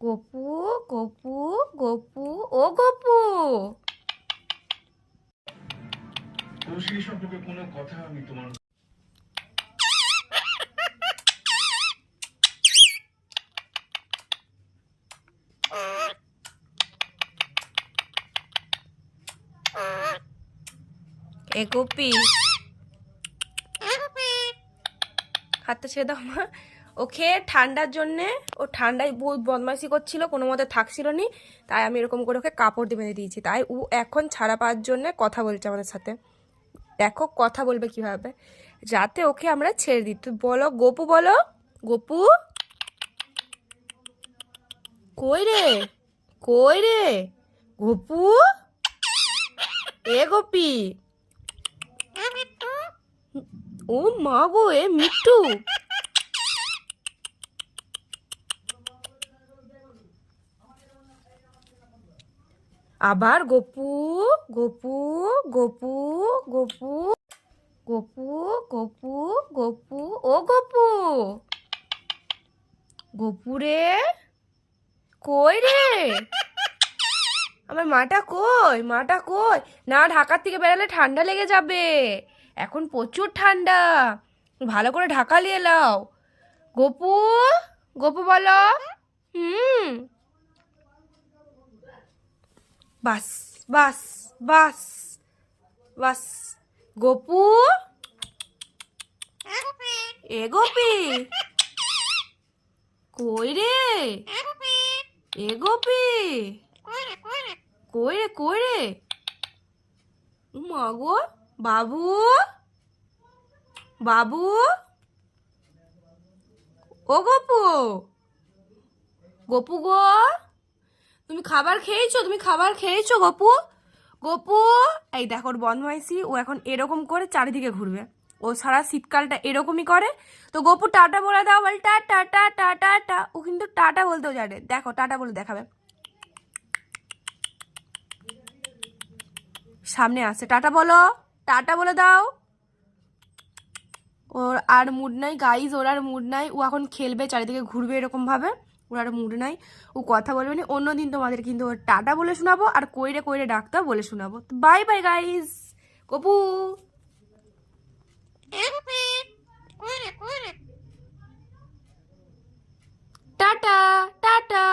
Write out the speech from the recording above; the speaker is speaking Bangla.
গপু গপু গপু ও গপু। তো সেই সম্পর্কে কোনো কথা আমি তোমার এ গোপি, হাতটা ছেড়ে দাও মা। ওকে ঠান্ডার জন্যে, ও ঠান্ডায় বহুত বদমাইশি করছিল, কোনো মতে থাকছিল নি, তাই আমি এরকম করে ওকে কাপড় দিয়ে বেঁধে দিয়েছি। তাই ও এখন ছাড়া পাওয়ার জন্যে কথা বলছে আমাদের সাথে। দেখো কথা বলবে কিভাবে, যাতে ওকে আমরা ছেড়ে দিই। তুই বলো গপু, বলো গপু। কই রে, কই রে গপু, এ গোপি। ও মা গো, এ মিট্টু। আবার গপু গপু গপু গপু গপু গপু গপু ও গপু। গপু রে, কই রে আমার মাটা, কই মাটা কই? না, ঢাকার থেকে বেরালে ঠান্ডা লেগে যাবে, এখন প্রচুর ঠান্ডা, ভালো করে ঢাকা নিয়ে লাও। গপু, গপু বলো। হুম, বাস বাস বাস বাস। গপু, এ গোপি, কই রে, এ গোপি, কই রে, কই রে। ও মা গো, বাবু, বাবু, ও গপু, গপু গো, তুমি খাবার খেয়েছো? তুমি খাবার খেয়েছো গপু? গপু, এই দেখো ওর বদমাইশি, ও এখন এরকম করে চারিদিকে ঘুরবে, ও সারা শীতকালটা এরকমই করে। তো গপু টাটা বলে দাও, বল টাটা টাটা টাটা। ও কিন্তু টাটা বলতেও জানে, দেখো টাটা বলে দেখাবে, সামনে আসছে, টাটা বলো, টাটা বলে দাও। ওর আর মুড নাই গাইজ, ওর আর মুড নাই, ও এখন খেলবে চারিদিকে ঘুরবে এরকম ভাবে, ওর আর মুড নাই, ও কথা বলবে না। অন্যদিন তোমাদের কিন্তু ওর টাটা বলে শোনাবো, আর কইরে কইরে ডাকতেও বলে শোনাবো। Bye bye guys. Gopu, tata tata.